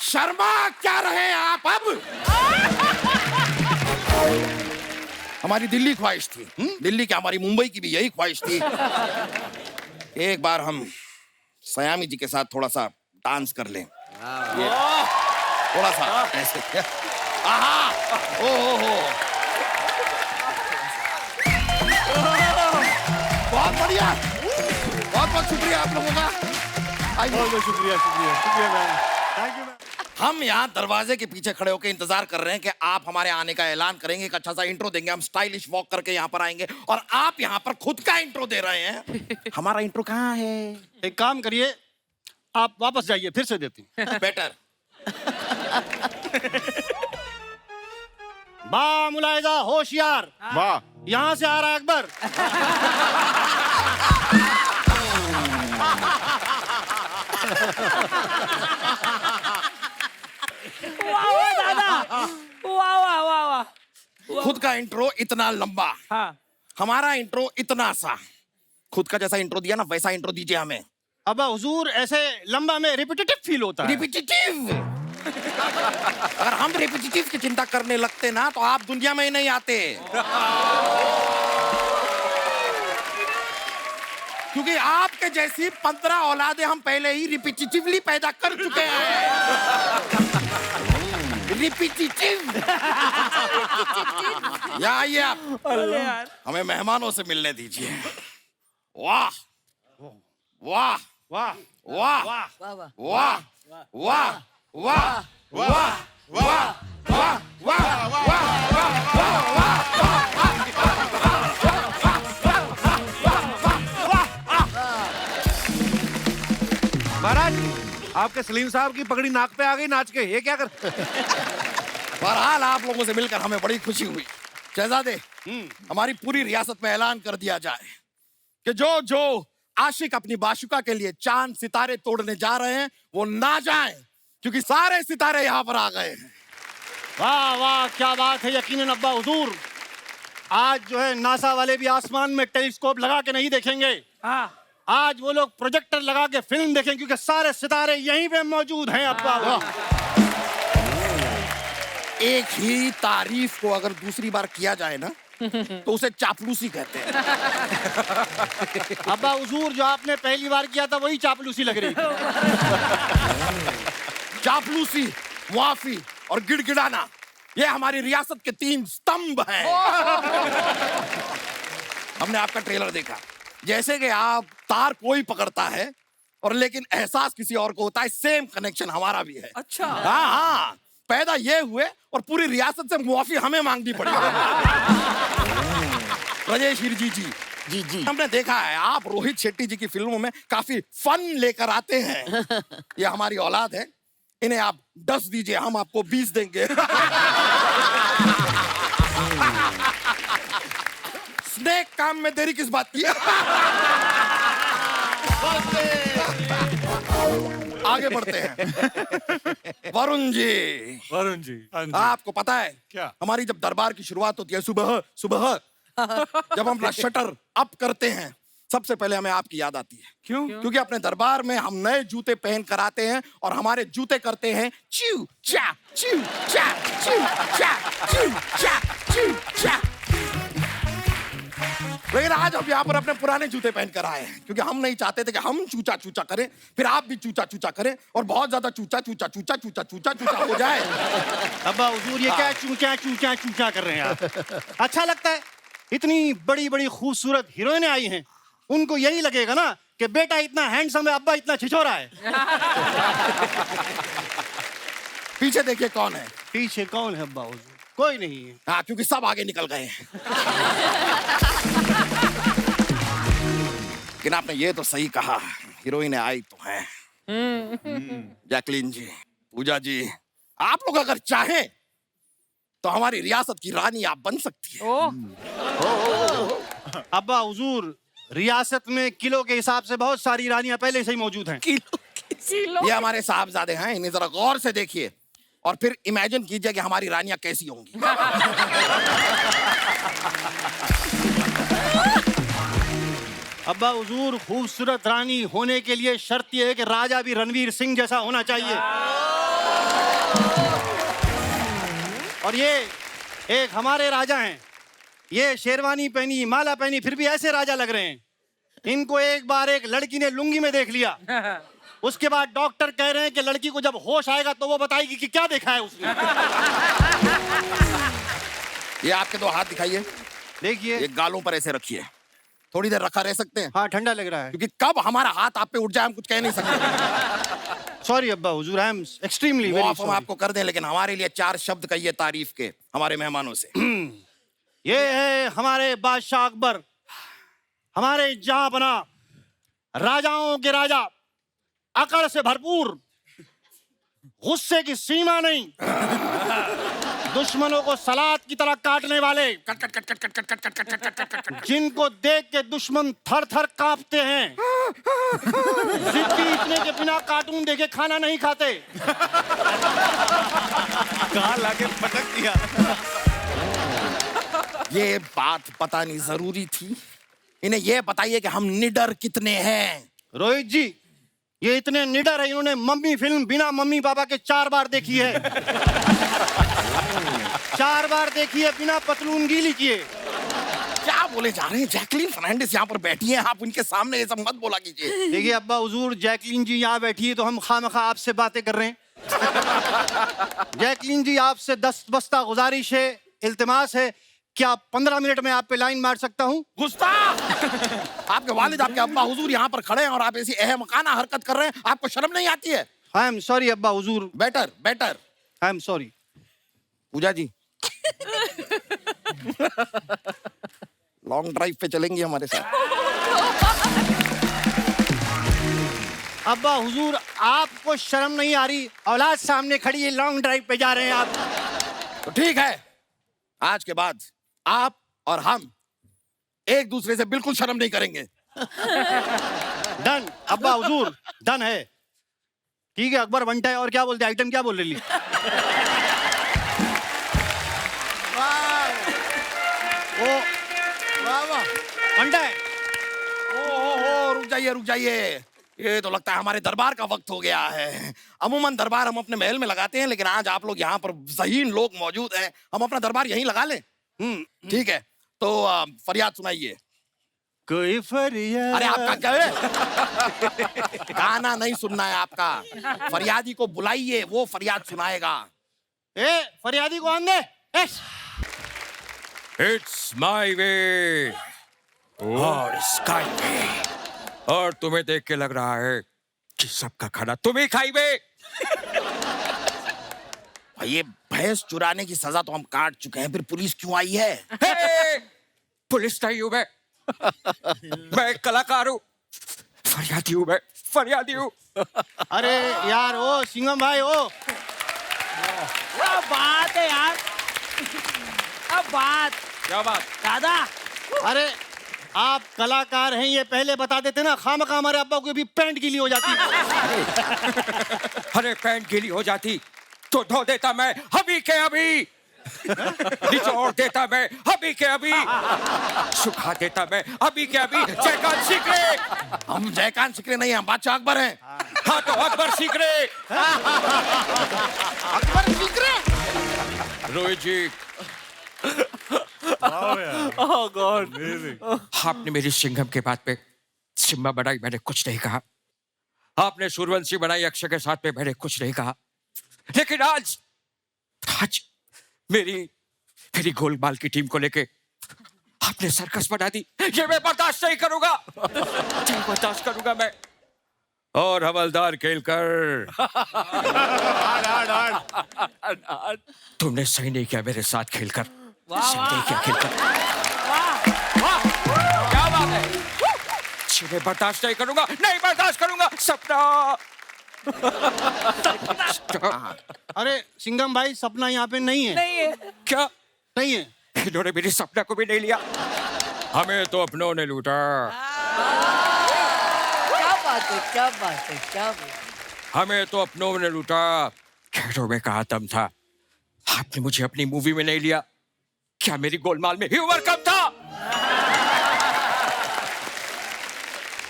Sharma क्या रहे आप अब? हमारी दिल्ली ख्वाहिश थी, दिल्ली क्या हमारी मुंबई की भी यही ख्वाहिश थी। एक बार हम सयामी जी के साथ थोड़ा सा डांस कर लें, ये थोड़ा सा ऐसे। आहा, ओ हो, बहुत बढ़िया, बहुत बहुत शुक्रिया आप लोगों का। बहुत बहुत शुक्रिया, शुक्रिया, शुक्रिया मैम, थैंक यू मैम। हम यहाँ दरवाजे के पीछे खड़े होकर इंतजार कर रहे हैं कि आप हमारे आने का ऐलान करेंगे, एक अच्छा सा इंट्रो देंगे, हम स्टाइलिश वॉक करके यहाँ पर आएंगे और आप यहाँ पर खुद का इंट्रो दे रहे हैं। हमारा इंट्रो कहाँ है? एक काम करिए, आप वापस जाइए, फिर से देती हूँ। बेटर। बा मुलाहिजा, होशियार, वाह, यहाँ से आ रहा है अकबर। वाह वाह दादा, वाह वाह वाह वाह। खुद का इंट्रो इतना लंबा, हाँ हमारा इंट्रो इतना सा। खुद का जैसा इंट्रो दिया ना वैसा इंट्रो दीजिए हमें। अब हुजूर ऐसे लंबा में रिपीटेटिव फील होता है। रिपीटेटिव। अगर हम रिपीटेटिव की चिंता करने लगते ना तो आप दुनिया में ही नहीं आते। क्योंकि आपके जैसी 15 औलादे हम पहले ही रिपीटेटिवली पैदा कर चुके हैं। रिपीटेटिव। यहाँ आइए आप, अरे यार, हमें मेहमानों से मिलने दीजिए। वाह वाह वाह वाह वाह वाह वाह वाह वाह वाह वाह वाह महाराज, आपके सलीम साहब की पगड़ी नाक पे आ गई नाच के, ये क्या कर? बहरहाल आप लोगों से मिलकर हमें बड़ी खुशी हुई। शहजादे, हमारी पूरी रियासत में ऐलान कर दिया जाए कि जो जो आशिक अपनी बाशुका के लिए चांद सितारे तोड़ने जा रहे हैं वो ना जाएं, क्योंकि सारे सितारे यहाँ पर आ गए हैं। वाह वाह, क्या बात है। यकीनन अब्बा हुजूर, आज जो है नासा वाले भी आसमान में टेलीस्कोप लगा के नहीं देखेंगे। हाँ आज वो लोग प्रोजेक्टर लगा के फिल्म देखेंगे, क्योंकि सारे सितारे यहीं पे मौजूद हैं अब्बा। एक ही तारीफ को अगर दूसरी बार किया जाए ना तो उसे चापलूसी कहते हैं। अब्बा हुजूर, जो आपने पहली बार किया था वही चापलूसी लग रही थी। चापलूसी, मुआफी और गिड़गिड़ाना, ये हमारी रियासत के 3 स्तंभ हैं। हमने आपका ट्रेलर देखा, जैसे कि आप तार कोई पकड़ता है और लेकिन एहसास किसी और को होता है, सेम कनेक्शन हमारा भी है। अच्छा। हाँ हाँ, पैदा ये हुए और पूरी रियासत से मुआफी हमें मांगनी पड़ी। राजेश हिरजी जी, जी जी, हमने देखा है आप रोहित शेट्टी जी की फिल्मों में काफी फन लेकर आते हैं। ये हमारी औलाद है, इन्हें आप 10 दीजिए, हम आपको 20 देंगे। स्नेक काम में देरी किस बात की? आगे बढ़ते हैं। वरुण जी, वरुण जी, हाँ जी। आपको पता है क्या? हमारी जब दरबार की शुरुआत होती है सुबह सुबह, जब हम अपना शटर अप करते हैं, सबसे पहले हमें आपकी याद आती है। क्यों? क्योंकि अपने दरबार में हम नए जूते पहन कर आते हैं और हमारे जूते करते हैं च्यू चा च्यू चा च्यू चा च्यू चा च्यू चा। लेकिन आज हम यहाँ पर अपने पुराने जूते पहन कर आए हैं, क्योंकि हम नहीं चाहते थे कि हम चूचा चूचा करें, फिर आप भी चूचा चूचा करें और बहुत ज्यादा चूचा चूचा चूचा चूचा चूचा चूचा हो जाए। अब्बा हुजूर, ये क्या चूचा चूचा चूचा कर रहे हैं आप? अच्छा लगता है? इतनी बड़ी बड़ी खूबसूरत हीरोइनें आई हैं, उनको यही लगेगा ना कि बेटा इतना हैंडसम है, अब्बा इतना छिछोरा है। पीछे देखिए कौन है। पीछे कौन है अब्बा हुजूर? कोई नहीं है। हाँ, क्योंकि सब आगे निकल गए हैं। लेकिन आपने ये तो सही कहा, हीरोइनें आई तो हैं। जैकलीन जी, पूजा जी, आप लोग अगर चाहें तो हमारी रियासत की रानी आप बन सकती है। अब्बा हुजूर, रियासत में किलो के हिसाब से बहुत सारी रानियां पहले से ही मौजूद हैं। ये हमारे साहबजादे हैं, इन्हें जरा गौर से देखिए और फिर इमेजिन कीजिए कि हमारी रानियां कैसी होंगी। अब्बा हुजूर, खूबसूरत रानी होने के लिए शर्त यह है कि राजा भी रणवीर सिंह जैसा होना चाहिए। और ये एक हमारे राजा हैं, ये शेरवानी पहनी, माला पहनी, फिर भी ऐसे राजा लग रहे हैं। इनको एक बार एक लड़की ने लुंगी में देख लिया, उसके बाद डॉक्टर कह रहे हैं कि लड़की को जब होश आएगा तो वो बताएगी कि क्या देखा है उसने। ये आपके दो हाथ दिखाइए, देखिए, ये गालों पर ऐसे रखिए, थोड़ी देर रखा रह सकते हैं? हाँ, ठंडा लग रहा है। क्योंकि कब हमारा हाथ आप पे उठ जाए हम कुछ कह नहीं सकते। सॉरी अब्बा हुजूर, आई एम एक्सट्रीमली वेरी माफ हम सॉरी। आपको कर दें, लेकिन हमारे लिए 4 शब्द कहिए तारीफ के हमारे मेहमानों से। ये है हमारे बादशाह अकबर, हमारे जहां बना, राजाओं के राजा, अकड़ से भरपूर, गुस्से की सीमा नहीं, दुश्मनों को सलाद की तरह काटने वाले, जिनको देख के दुश्मन थर थर कांपते हैं, जिद्दी इतने के बिना कार्टून देखे खाना नहीं खाते। कहाँ लाके पटक दिया। ये बात बतानी जरूरी थी। इन्हें ये बताइए कि हम निडर कितने हैं। रोहित जी, ये इतने निडर है, इन्होंने मम्मी फिल्म बिना मम्मी पापा के 4 बार देखी है। 4 बार देखी है बिना पतलून गीली किए। क्या बोले जा रहे हैं? जैकलीन फर्नांडिस यहाँ पर बैठी हैं, आप उनके सामने ये सब मत बोला कीजिए। देखिए अब्बा हुजूर, जैकलीन जी यहाँ बैठी है तो हम खामखा आपसे बातें कर रहे हैं। जैकलीन जी, आपसे 10 बस्ता गुजारिश है, इल्तिमास है, क्या 15 मिनट में आप पे लाइन मार सकता हूँ? गुस्ताख! आपके वालिद, आपके अब्बा हुजूर यहाँ पर खड़े हैं और आप ऐसी अहमकाना हरकत कर रहे हैं, आपको शर्म नहीं आती है? आई एम सॉरी अब्बा हुजूर, better better. I am sorry. Pooja ji, long drive पे चलेंगी हमारे साथ? अब्बा हुजूर, आपको शर्म नहीं आ रही? औलाद सामने खड़ी है, लॉन्ग ड्राइव पे जा रहे हैं आप। तो ठीक है, आज के बाद आप और हम एक दूसरे से बिल्कुल शर्म नहीं करेंगे। डन अब्बा हुजूर, डन है। ठीक है, अकबर बनता है। और क्या बोलते, आइटम क्या बोल रही? ओ बनता है। ओ, रुक जाइए। ये तो लगता है हमारे दरबार का वक्त हो गया है। अमूमन दरबार हम अपने महल में लगाते हैं, लेकिन आज आप लोग यहाँ पर ज़हीन लोग मौजूद हैं, हम अपना दरबार यहीं लगा लें। ठीक है, तो फरियाद सुनाइए। कोई फरियाद। अरे आपका क्या है? गाना नहीं सुनना है आपका, फरियादी को बुलाइए, वो फरियाद सुनाएगा। फरियादी को आन दे। इट्स माई वे और स्काई वे, और तुम्हें देख के लग रहा है कि सबका खाना तुम ही खाइबे। ये भैंस चुराने की सजा तो हम काट चुके हैं, फिर पुलिस क्यों आई है? पुलिस नहीं हूं मैं एक कलाकार हूँ, फरियादी हूँ मैं, फरियादी हूँ। अरे यार, ओ सिंघम भाई, ओ क्या बात है यार, क्या बात? दादा। अरे आप कलाकार हैं, ये पहले बता देते ना, खामखा हमारे अब्बा को भी पैंट गीली हो जाती। अरे पैंट गीली हो जाती तो धो देता मैं अभी के अभी, निचोड़ देता मैं अभी के अभी, सुखा देता मैं अभी के अभी। जयकांत सिकरे। हम जयकांत सिकरे नहीं, हम बादशाह अकबर हैं। हाँ तो अकबर सिकरे। अकबर सिकरे। रोहित जी, ओह गॉड, आपने मेरी सिंघम के बात पे सिम्बा बनाई, मैंने कुछ नहीं कहा। आपने सूर्यवंशी बनाई अक्षय के साथ पे, मैंने कुछ नहीं कहा। लेकिन आज मेरी गोलमाल की टीम को लेके आपने सर्कस बना दी, ये मैं बर्दाश्त नहीं करूंगा, नहीं बर्दाश्त करूंगा मैं। और हवलदार केलकर, तुमने सही नहीं किया मेरे साथ खेलकर, सही नहीं किया खेलकर। क्या बात है? मैं बर्दाश्त नहीं करूंगा, नहीं बर्दाश्त करूंगा। सपना। अरे सिंघम भाई, सपना यहाँ पे नहीं है। नहीं है। क्या नहीं है? इन्होंने मेरी सपना को भी नहीं लिया, हमें तो अपनों ने लूटा। बात है, क्या बात है, क्या बात है। हमें तो अपनों ने लूटा, खैरों में कहा दम था। आपने मुझे अपनी मूवी में नहीं लिया। क्या मेरी गोलमाल में ह्यूमर कम था?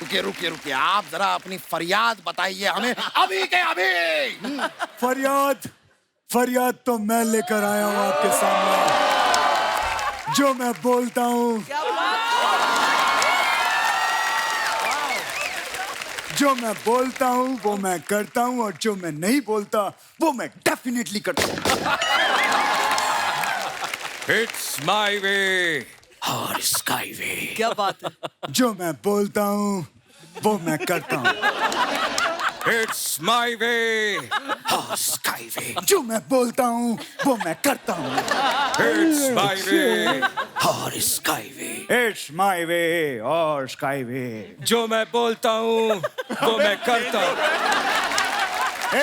रुकिए रुकिए रुकिए, आप जरा अपनी फरियाद बताइए हमें अभी के अभी। फरियाद फरियाद तो मैं लेकर आया हूं आपके सामने। जो मैं बोलता हूं, जो मैं बोलता हूं वो मैं करता हूं, और जो मैं नहीं बोलता वो मैं डेफिनेटली करता हूं। इट्स माय वे और स्काई वे। क्या बात है। जो मैं बोलता हूं वो मैं करता हूं। इट्स माय वे और स्काई वे। जो मैं बोलता हूं वो मैं करता हूं। इट्स माय वे और sky way. It's my way और स्काई वे। जो मैं बोलता हूँ वो मैं करता हूँ।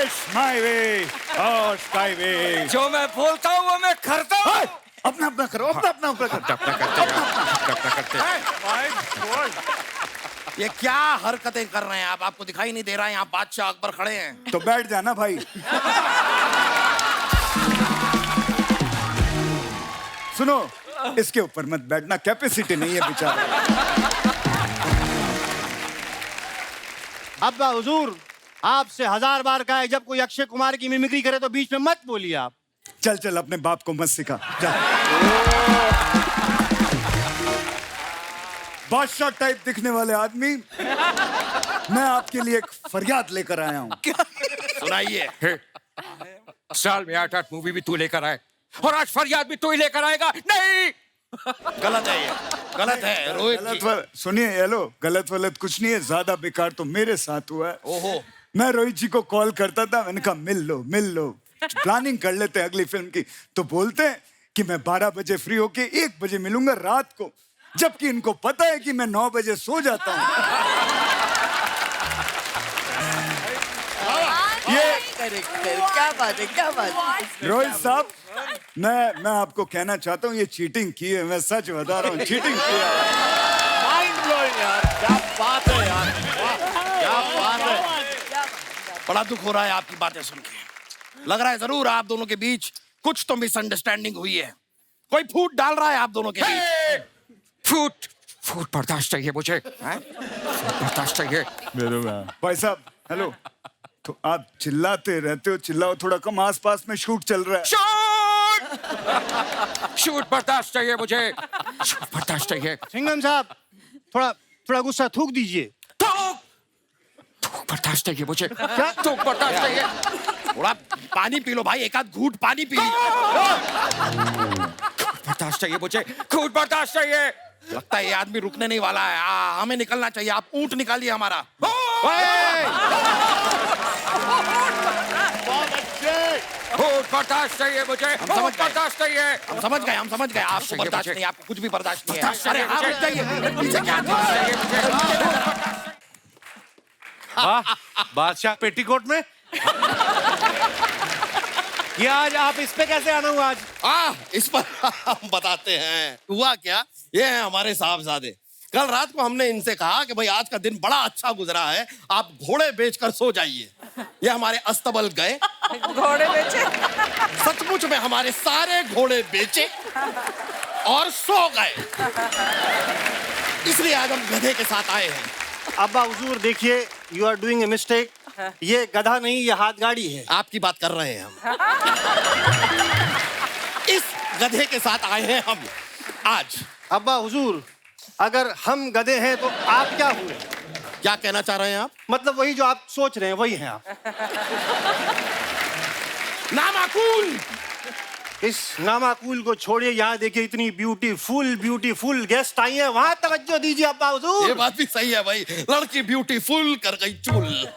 इट्स माय वे और स्काई वे। जो मैं बोलता हूँ वो मैं करता हूँ। अपना अपना करो, अपना अपना अपना करो। अपना करते ये क्या हरकतें कर रहे हैं आप? आपको दिखाई नहीं दे रहा है यहाँ बादशाह अकबर खड़े हैं? तो बैठ जाना भाई। सुनो, इसके ऊपर मत बैठना, कैपेसिटी नहीं है बेचारा। अब्बा हुजूर, आपसे 1000 बार कहा है जब कोई अक्षय कुमार की मिमिक्री करे तो बीच में मत बोलिए आप। चल चल, अपने बाप को मत सिखा, जा। बादशाह टाइप दिखने वाले आदमी, मैं आपके लिए एक फरियाद लेकर आया हूँ। सुनाइए। साल में 8-8 मूवी भी तू लेकर आए, और आज फरियाद भी तू ही लेकर आएगा? नहीं, गलत है ये, गलत है रोहित जी। सुनिए, हेलो, गलत वलत कुछ नहीं है, ज्यादा बेकार तो मेरे साथ हुआ है। ओहो। मैं रोहित जी को कॉल करता था, मैंने कहा मिल लो, प्लानिंग कर लेते हैं अगली फिल्म की। तो बोलते हैं कि मैं 12 बजे फ्री होके 1 बजे मिलूंगा रात को, जबकि इनको पता है कि मैं 9 बजे सो जाता हूँ। क्या बात है, क्या बात है। रोहित साहब, मैं आपको कहना चाहता हूँ, ये चीटिंग की है, मैं सच बता रहा हूँ, चीटिंग किया है। माइंड ब्लोइंग यार, क्या बात है यार, क्या बात है। बड़ा दुख हो रहा है आपकी बातें सुन के। लग रहा है जरूर आप दोनों के बीच कुछ तो मिसअंडरस्टैंडिंग हुई है। कोई फूट डाल रहा है आप दोनों के बीच। फूट बर्दाश्त चाहिए मुझे। फूट बर्दाश्त चाहिए। भाई साहब, हेलो, तो आप चिल्लाते रहते हो, चिल्लाओ थोड़ा कम, आसपास में शूट चल रहा है। शूट बर्दाश्त चाहिए मुझे, शूट बर्दाश्त चाहिए। सिंघम साहब, थोड़ा गुस्सा थूक दीजिए। थूक बर्दाश्त चाहिए मुझे। क्या थूक बर्दाश्त चाहिए? थोड़ा पानी पी लो भाई, एक आध घूंट पानी पी लो। बर्दाश्त चाहिए मुझे, खून बर्दाश्त चाहिए। लगता है ये आदमी रुकने नहीं वाला है। हमें निकलना चाहिए, आप ऊंट निकालिए हमारा। खून बर्दाश्त चाहिए मुझे, खून बर्दाश्त चाहिए। हम समझ गए आपको बर्दाश्त नहीं, आपको कुछ भी बर्दाश्त नहीं है। अरे आप रुक जाइए, पीछे क्या वाह, बादशाह पेटीकोट में। ये आज आप इस पे कैसे आना हुआ आज? इस पर हम बताते हैं। हुआ क्या, ये है हमारे साहबजादे। कल रात को हमने इनसे कहा कि भाई आज का दिन बड़ा अच्छा गुजरा है, आप घोड़े बेचकर सो जाइए। ये हमारे अस्तबल गए, घोड़े बेचे। सचमुच में हमारे सारे घोड़े बेचे और सो गए। इसलिए आज हम गधे के साथ आए हैं। अब्बा हुजूर, देखिए, you are doing a mistake. ये गधा नहीं, ये हाथ गाड़ी है। आपकी बात कर रहे हैं हम। इस गधे के साथ आए हैं हम आज। अब्बा हुजूर, अगर हम गधे हैं तो आप क्या हुए? क्या कहना चाह रहे हैं आप? मतलब वही जो आप सोच रहे हैं वही हैं आप। नामाकूल। इस नामाकूल को छोड़िए, यहाँ देखिए इतनी ब्यूटीफुल गेस्ट आई हैं, वहां तवज्जो दीजिए अब्बा हुजूर। ये बात भी सही है भाई, लड़की ब्यूटीफुल कर गई चूल।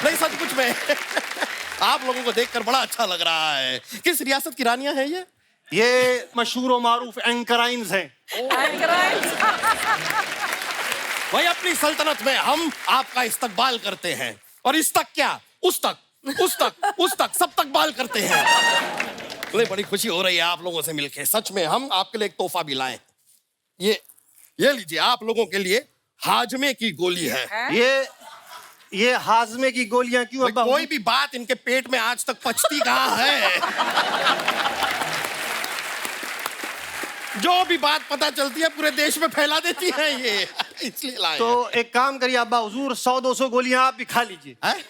नहीं सचमुच में आप लोगों को देखकर बड़ा अच्छा लग रहा है। किस रियासत की रानियां हैं ये? ये मशहूर और मारूफ एंकराइन्स हैं। भाई अपनी सल्तनत में हम आपका इस्तकबाल करते हैं, और इस तक क्या, उस तक सब तक बाल करते हैं। मुझे बड़ी खुशी हो रही है आप लोगों से मिलके। सच में हम आपके लिए एक तोहफा भी लाए। ये लीजिए, आप लोगों के लिए हाजमे की गोली है। ये हाजमे की गोलियां क्यों भाई, अब्बा? कोई भी बात इनके पेट में आज तक पचती कहाँ है। जो भी बात पता चलती है पूरे देश में फैला देती है ये, इसलिए लाए। तो एक काम करिए अब्बा हुजूर, 100-200 गोलियां आप भी खा लीजिए, हैं?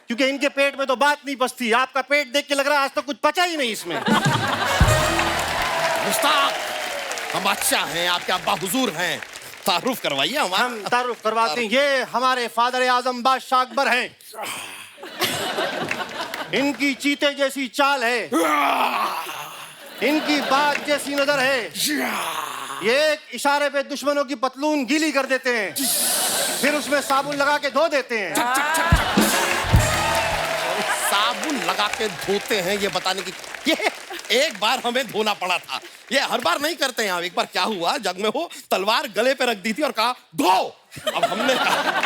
क्योंकि इनके पेट में तो बात नहीं पचती। आपका पेट देख के लग रहा है आज तक कुछ पचा ही नहीं इसमें। मुस्ताक, हम बादशाह हैं, आपके अब्बा हुजूर हैं, तारुफ करवाइए हमारा। हम तारुफ करवाते हैं। ये हमारे फादर आजम बादशाह अकबर हैं। इनकी चीते जैसी चाल है, इनकी बात जैसी नजर है। ये एक इशारे पे दुश्मनों की पतलून गीली कर देते हैं, फिर उसमें साबुन लगा के धो देते हैं। साबुन लगा के धोते हैं, ये बताने की। ये एक बार हमें धोना पड़ा था, ये हर बार नहीं करते हैं। एक बार क्या हुआ, जग में हो तलवार गले पे रख दी थी और कहा धो। अब हमने कहा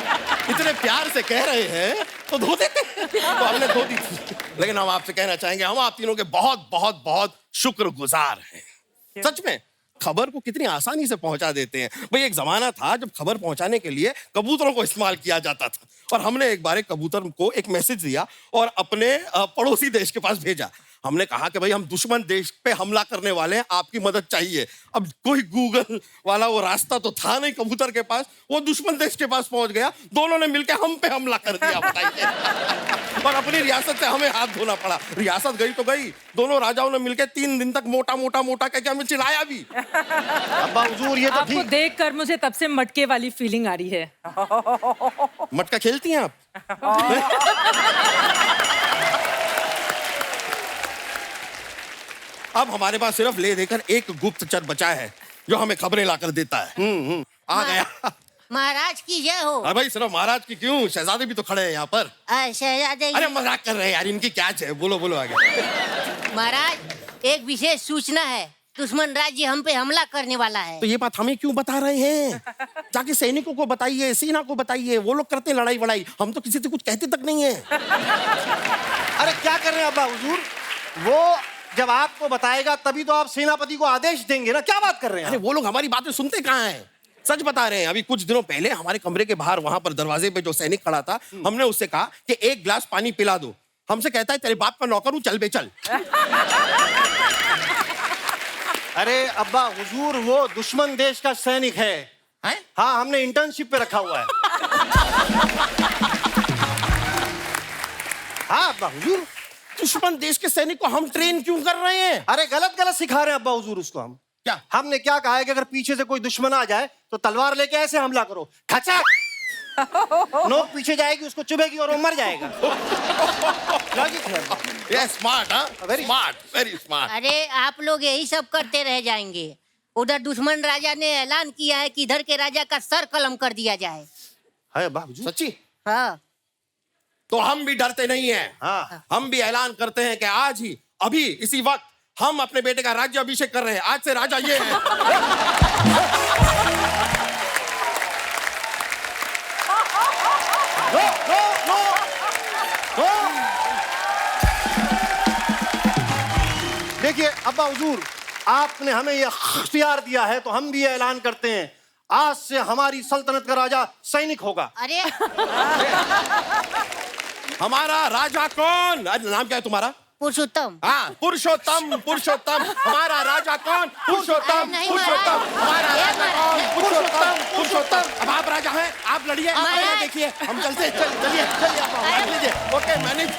इतने प्यार से कह रहे हैं तो धो देते हैं, तो हमने धो दी थी। लेकिन हम आपसे कहना चाहेंगे, हम आप तीनों के बहुत बहुत बहुत शुक्रगुजार हैं। सच में खबर को कितनी आसानी से पहुंचा देते हैं। भाई एक जमाना था जब खबर पहुंचाने के लिए कबूतरों को इस्तेमाल किया जाता था, और हमने एक बार एक कबूतर को एक मैसेज दिया और अपने पड़ोसी देश के पास भेजा। हमने कहा कि भाई हम दुश्मन देश पे हमला करने वाले हैं, आपकी मदद चाहिए। अब कोई गूगल वाला वो रास्ता तो था नहीं कबूतर के पास, वो दुश्मन देश के पास पहुंच गया। दोनों ने मिलकर हम पे हमला कर दिया, बताइए। और अपनी रियासत से हमें हाथ धोना पड़ा। रियासत गई तो गई, दोनों राजाओं ने मिलकर 3 दिन तक मोटा मोटा मोटा कहकर हमें चिढ़ाया भी। अब्बा हुजूर, ये तो आपको देखकर मुझे तब से मटके वाली फीलिंग आ रही है। मटका खेलती हैं आप? अब हमारे पास सिर्फ ले देकर एक गुप्तचर बचा है जो हमें खबरें लाकर देता है। आ गया। महाराज की जय हो। अरे भाई सिर्फ महाराज की क्यों, शहजादे भी तो खड़े हैं यहाँ पर। शहजादे। अरे मजाक कर रहे हैं यार, इनकी क्या है, बोलो बोलो आगे। महाराज, एक विशेष सूचना है, दुश्मन राज्य हम पे हमला करने वाला है। तो ये बात हमें क्यों बता रहे हैं? जाके सैनिकों को बताइए, सेना को बताइए, वो लोग करते हैं लड़ाई वड़ाई, हम तो किसी से कुछ कहते तक नहीं है। अरे क्या कर रहे हैं अब्बा हुजूर? वो जब आपको बताएगा तभी तो आप सेनापति को आदेश देंगे ना। क्या बात कर रहे हैं? अरे वो लोग हमारी बातें सुनते कहाँ हैं? सच बता रहे हैं। अभी कुछ दिनों पहले हमारे कमरे के बाहर वहां पर दरवाजे पे जो सैनिक खड़ा था, हमने उससे कहा कि 1 गिलास पानी पिला दो। हमसे कहता है तेरे बाप का नौकर हूं, चल बे चल। अरे अब्बा हुजूर, वो दुश्मन देश का सैनिक है। हाँ, हमने इंटर्नशिप पे रखा हुआ है। हाँ अब्बा हुजूर, दुश्मन देश के सैनिक को हम ट्रेन क्यों कर रहे हैं? अरे गलत सिखा रहे हैं अब्बा हुजूर उसको हम। क्या? हमने क्या कहा है कि अगर पीछे से कोई दुश्मन आ जाए तो तलवार लेके ऐसे हमला करो, खचक, नोक पीछे जाएगी, उसको चुभेगी और वो मर जाएगा। लॉजिक है। ये स्मार्ट, हाँ? Very smart, very smart. अरे आप लोग यही सब करते रह जाएंगे। उधर दुश्मन राजा ने ऐलान किया है कि इधर के राजा का सर कलम कर दिया जाए। है अब्बा हुजूर? सच्ची? हाँ। तो हम भी डरते नहीं हैं। हाँ। हम भी ऐलान करते हैं कि आज ही, अभी इसी वक्त हम अपने बेटे का राज्य अभिषेक कर रहे हैं। आज से राजा ये है। No, no, no, no. देखिए अब्बा हुजूर, आपने हमें यह इख्तियार दिया है तो हम भी ये ऐलान करते हैं, आज से हमारी सल्तनत का राजा सैनिक होगा। अरे हमारा राजा कौन? नाम क्या है तुम्हारा? पुरुषोत्तम। हाँ, पुरुषोत्तम, पुरुषोत्तम। हमारा राजा कौन? पुरुषोत्तम, नहीं, पुरुषोत्तम। हमारा ये राजा कौन? पुरुषोत्तम, पुरुषोत्तम। अब आप राजा हैं, आप लड़िए, आप महाराज। देखिए, हम चलते हैं। चलिए, आप लीजिए। Okay, manage.